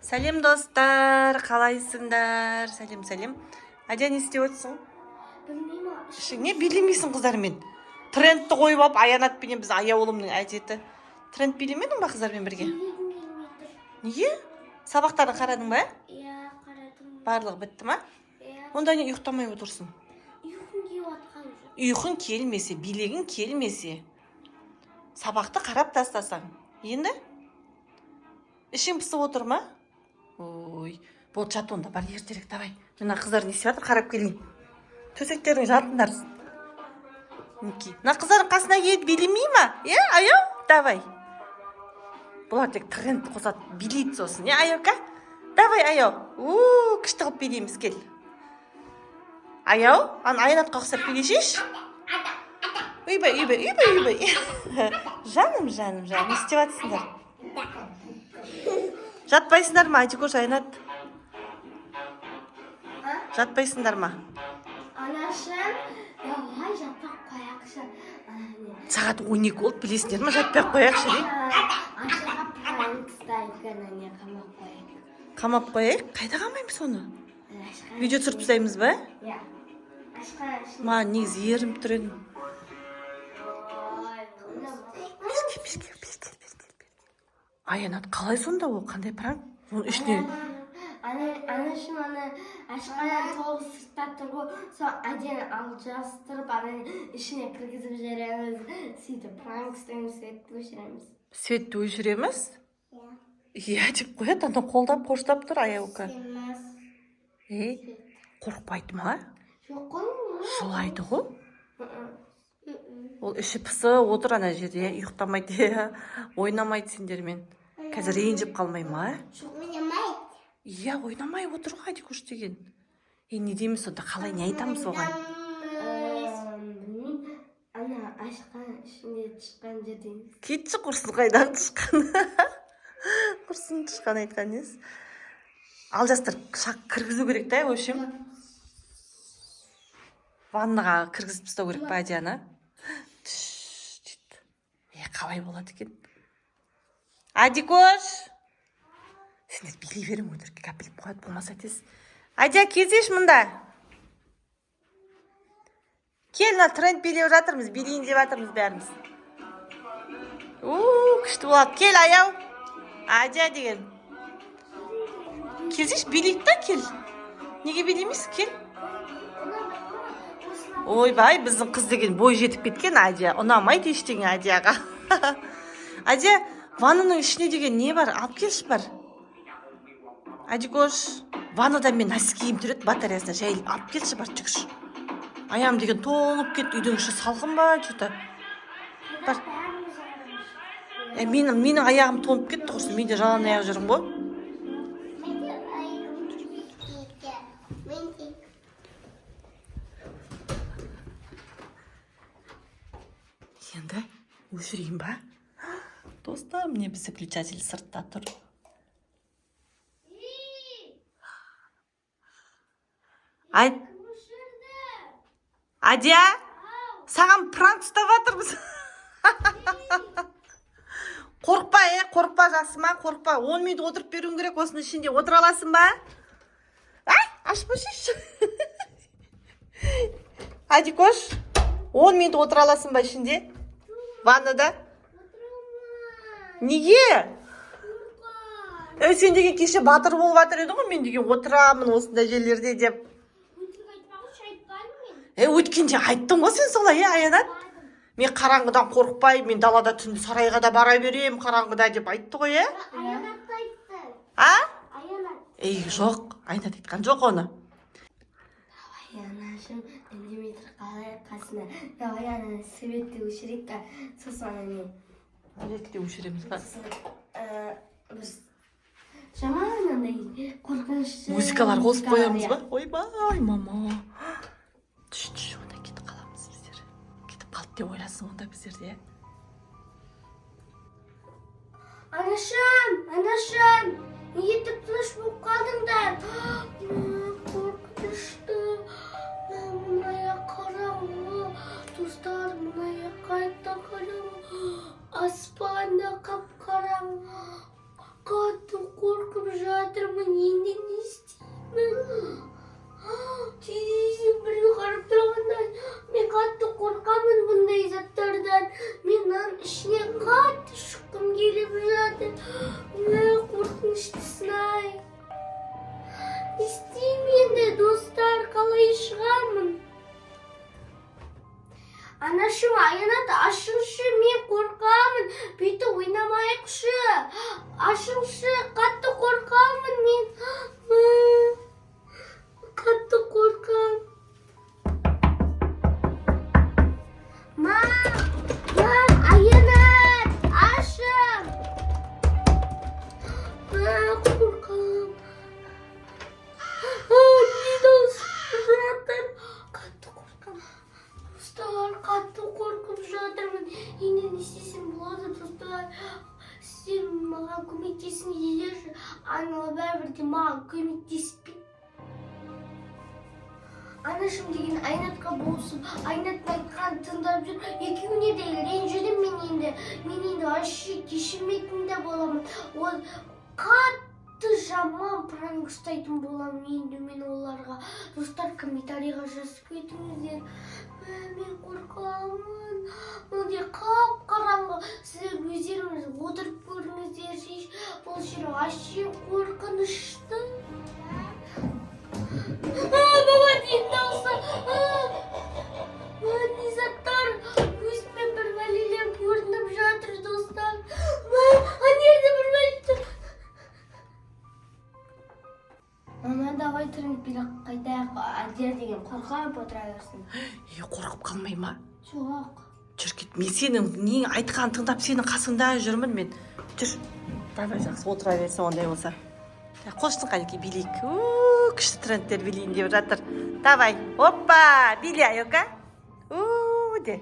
Сәлем достар, қалайсыңдар? Сәлем. Адя, не істеп отырсың? Білмеймін. Не билемейсің қыздармен? Трендті қойып алып, Аянатпенен біз аяулымның әдеті. Тренд билемедің ба қыздармен бірге? Неге? Сабақтарын қарадың ба? Иә, қарадым. Барлығы бітті ма? Иә. Онда не ұйықтамай отырсың? Ұйқым келіп жатқан жоқ. Ұйқың келмесе, билегің келмесе, сабақты қарап тастасаң. Енді? Ішің пысып отыр ма? Ой, бол жат онда, бар ертерек, давай. Мына қыздар не істеп жатыр, қарап келейін. Төсектерің жатыңдар. Мына қыздардың қасына келіп билемей ма? Аяу? Давай. Бұлар тек тренд қосады, билейді сосын. Аяука? Давай, аяу. Күшті қылып билейміз, кел. Аяу, Аянатқа ұқсап билешеш. Үйбай. Жаным, не істеп жатсыңдар? Жатпайсыңдар ма, Адикош, Аянат? Жатпайсыңдар ма? Анашым, давай жатпақ қояқшы. Сағат 12 болды, білесіңдер ма? Жатпай қояқшы дейді. Ашыға пранкстайын, қамап қояқ. Қамап қояйық? Қайда қамаймыз оны? Видео түсіріп тастаймыз ба? Иә. Ашқа. Ма, негізі ерім тұр едім. Бес кел. Аянат, қалай сонда ол? Қандай пранк? Оның ішіне... Анашым, ашқадан тоғы сыртта тұр ғой, сол әден алжастырып, ішіне кіргізіп жібереміз, сөйтіп пранк істейміз, светті өшіреміз. Светті өшіреміз? Иә. Деп қояды, ана қолдап, қоштап тұр, Аяука. Сенмес. Қорықпайды ма? Жоқ қой. Жылайды ғой? Ол іші пысы отыр ана жерде, ұйықтамайды, ойнамайды сендермен. Қазір ренжіп қалмай ма? Жоқ, ойнамайды. Иә, ойнамай отыр ғой, Адикош деген. Не дейміз сонда, қалай не айтамыз оған? Білмеймін, ана ашқан ішінде шыққан жерден. Кетші құрсын қайдағы тышқан. Құрсын тышқан айтқан ес. Алжастыр, шақ кіргізу керек та, өшім. Ваннаға кіргізіп тастау керек па, Адияны? Қалай болады екен? Адикош! Сендер билей берің өндірге, кәпіліп қойады болмаса тез. Адия, кезеш мұнда. Кел, тренд билеп жатырмыз, билейін деп жатырмыз бәріміз. Күшті болады. Кел, аяу. Адия деген. Кезеш, билейді да, кел. Неге билейміз? Кел. Ойбай, біздің қыз деген бой жетіп кеткен, Адия. Ұнамайды ештеңе Адияға. Адия, ваннаның ішіне деген не бар? Алып келші бар. Адикош, ваннадан мен носкиім түрет батареясына жай алып келші бар, жүгіш. Аям деген тоңып кетті, үйдің іші салқын ба, что-то. Бар. Менің аяғым тоңып кетті, құрсын, мен де жалаң аяқ жүрім ғой. Енді өшірейін ба? Достар, мне біз выключатель сыртта тұр. Адия, саған пранк ұстап жатырмыз. Қорықпа жасыма, қорықпа. 10 минут отырып беруің керек, осының ішінде отыр аласың ба? Ашпа шеш. Адикош, 10 минут отыр аласың ба ішінде? Ваннада? Неге? Сен деген кеше батыр болып жатыр едің ғой, мен деген отырамын осындай жерлерде деп. Өткенде айттың ғой сен солай, Аянат? Мен қараңғыдан қорықпай, мен далада түнді сарайға да бара берем, қараңғыда деп айтты ғой, Аянат айтты. Аянат? Жоқ, Аянат айтқан жоқ оны. Анашым, элеметр қалай қасына. Давай, ана светті өшірек, сосын не? Светті өшіреміз ба? Біз жаман андай қорқынышты. Музыкалар қосып қоямыз ба? Ойбай, мама. Түш, онда кетіп қаламыз біздер. Кетіп қалды деп ойласын онда біздерде. Анашым, неге тып-тыныш болып қалдыңдар? Қорқынышты. Мұная қараңғы. Достар, мұная қайта қараңғы. Аспанда қап-қараңғы. Қатты қорқып жатыр. жатырмын. Енді не істеймін? Терезеден біреу қарап тұрғандай. Мен қатты қорқамын бұндай заттардан. Мен мынаның ішіне қатты шыққым келіп жатыр. Қорқыныштысын-ай. Не істеймін енді, достар, қалай шығамын? Анашым, Аянат, ашыңшы, мен қорқамын. Бүйтіп ойнамайықшы. Ашыңшы, қатты қорқамын мен. Қатты қорқам. Аянат, ашым. Қорқам. Не даусы жатыр? Қатты қорқам. Достар, қатты қорқып жатырмын. Енді не істесем болады, достар? Сіздер маған көмектесіңіздерші. Айнала бәрібір де маған көмектеспейді. Анашым деген Айнатқа болсын, Айнаттың айтқанын тыңдап жүр. Екеуіне де ренжідім мен енді. Мен енді вообще кешірмейтін де боламын. Ол қатты жаман пранк ұстайтын боламын енді мен оларға. Достар, комментарийға жазып кетіңіздер. Мен қорқамын. Мынандай қап-қараңғы. Сіздер өздеріңіз отырып көріңіздерші. Бұл жер вообще қорқынышты. Баба дейін дауысы. Не заттар. Өзіме бір бәлелер көрініп жатыр, достар. Анерде бір бәлелер. Мама, давай тұрыңыз бірақ қайтайық. Адер деген қорқап отыра берсін. Қорқып қалмай ма? Жоқ. Жүр кет, мен сенің нең айтқанын тыңдап сенің қасыңда жүрмін мен. Жүр. Давай жақсы отыра берсін ондай болса. Қошсын қанеке билейік. Күшті трендтер билейін деп жатыр. Давай. Оппа, биле Айока. Де.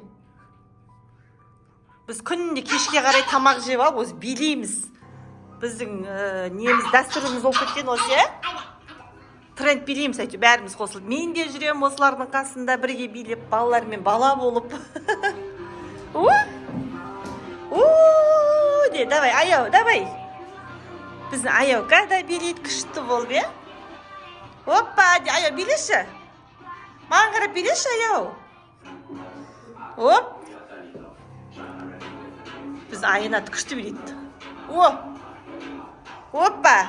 Біз күнде кешке қарай тамақ жеп алып, өзі билейміз. Біздің неміз дәстүріміз болып кеткен осы, тренд билейміз әйтеуір бәріміз қосылып. Мен де жүремін осылардың қасында бірге билеп, балалармен бала болып. Де, давай, Аяу, давай. Біздің Аяука да билейді, күшті болып, Оппа, де, Аяу, билеші. Маған қарап билеші, Аяу. Оп. Біз Аянат күшті билейді. Оппа.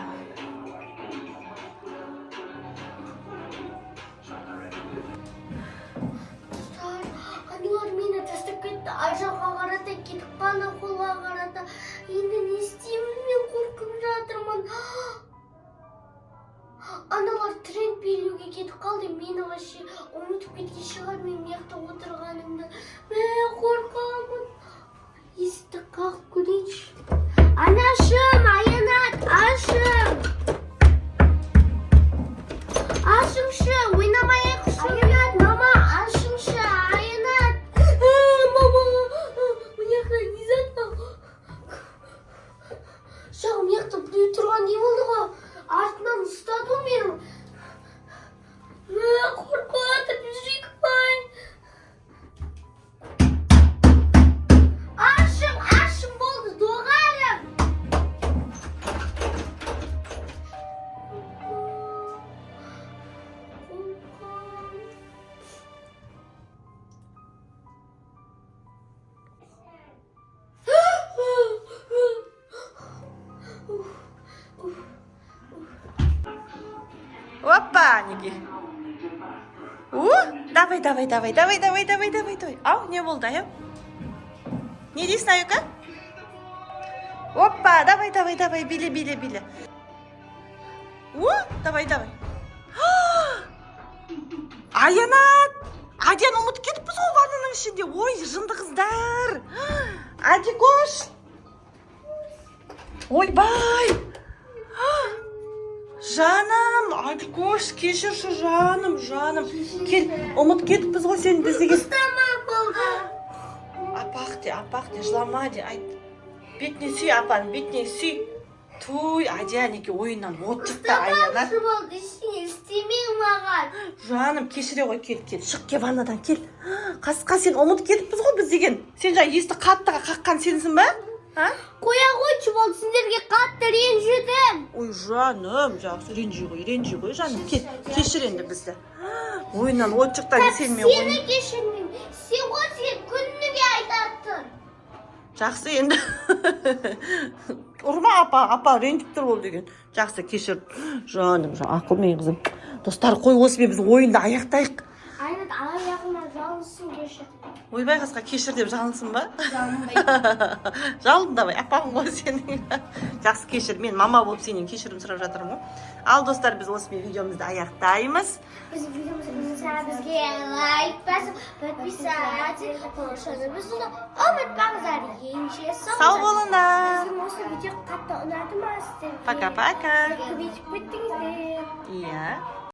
Аналар мені тастап кетті. Ажалға қарата кетіп қана қолға қарата. Енді не істеймін, мен қорқып жатырмын. Аналар тренд билеуге кетіп қалды. Мені вообще ұмытып кеткен шығар мен мияқта отырғанымды. Мен қорқамын. Есікті қағып көрейінші. Анашым, Аянат, ашым. Ашыңшы, ойнамайықшы. Аянат, мама, ашыңшы, Аянат. Мама, мияқта не зат? Шағым мияқта біреу тұрған не болды ғой? Артынан ұстады ғой менің. Қорқатып жүрек бай. Ашым болды, доғарым. Опа, неге? Давай. Ау, не болды, аяу? Не дейсің, Аюка? Опа, давай, биле. Давай. Аянат! Аден ұмыт кетіппіз ғой ваннаның ішінде. Ой, жынды қыздар. Адикош. Ой, бай. Жаным, Адикош, кешірші жаным. Кел, ұмыт кетіппіз ғой сен бізге. Ұстама болды. Апақ де, жылама де, айт. Бетіне сүй, апаның, бетіне сүй. Туй, Адианеке ойыннан отчықты Аянат. Ұстамақшы болды, ішіне істемең маған. Жаным, кешіре ғой, кел. Шық ке ваннадан, кел. Қасқа сен ұмыт кетіппіз ғой біз деген. Сен жаңа есті қаттыға қаққан сенсің ба? Ha? Qo'ya qo'ychi bo'ldi, sizlarga qattiq renjidim. Oy жаным, жақсы ренжи ғой жаным. Кешір енді бізді. Ойыннан отчықтан келмей Seni ойын. geçirmeyeyim. Sen gününü aydattın. Жақсы енді. Ұрма апа ренжіп тұр ол деген. Жақсы кешір. Жаным, ақылмен қызым. Достар, қой осымен біз ойынды аяқтайық. Aynen ayağına жалынсын geçir. Ойбай қызға кешір деп жалынсын ба? Жалынбайды. Жалын давай, апаң ғой сенің. Жақсы кешір, мен мама болып сенен кешірім сұрап жатырмын ғой. Ал достар, біз осымен видеомызды аяқтаймыз. Bizim videomuzu bizge like basın, подписаться, konuşalımızı da unutmаңыздар. Сау болыңдар. Bizim осы видео қатты ұнады ма сіздерге? Пока-пока. Көбейтіп кеттіңіздер. Иә.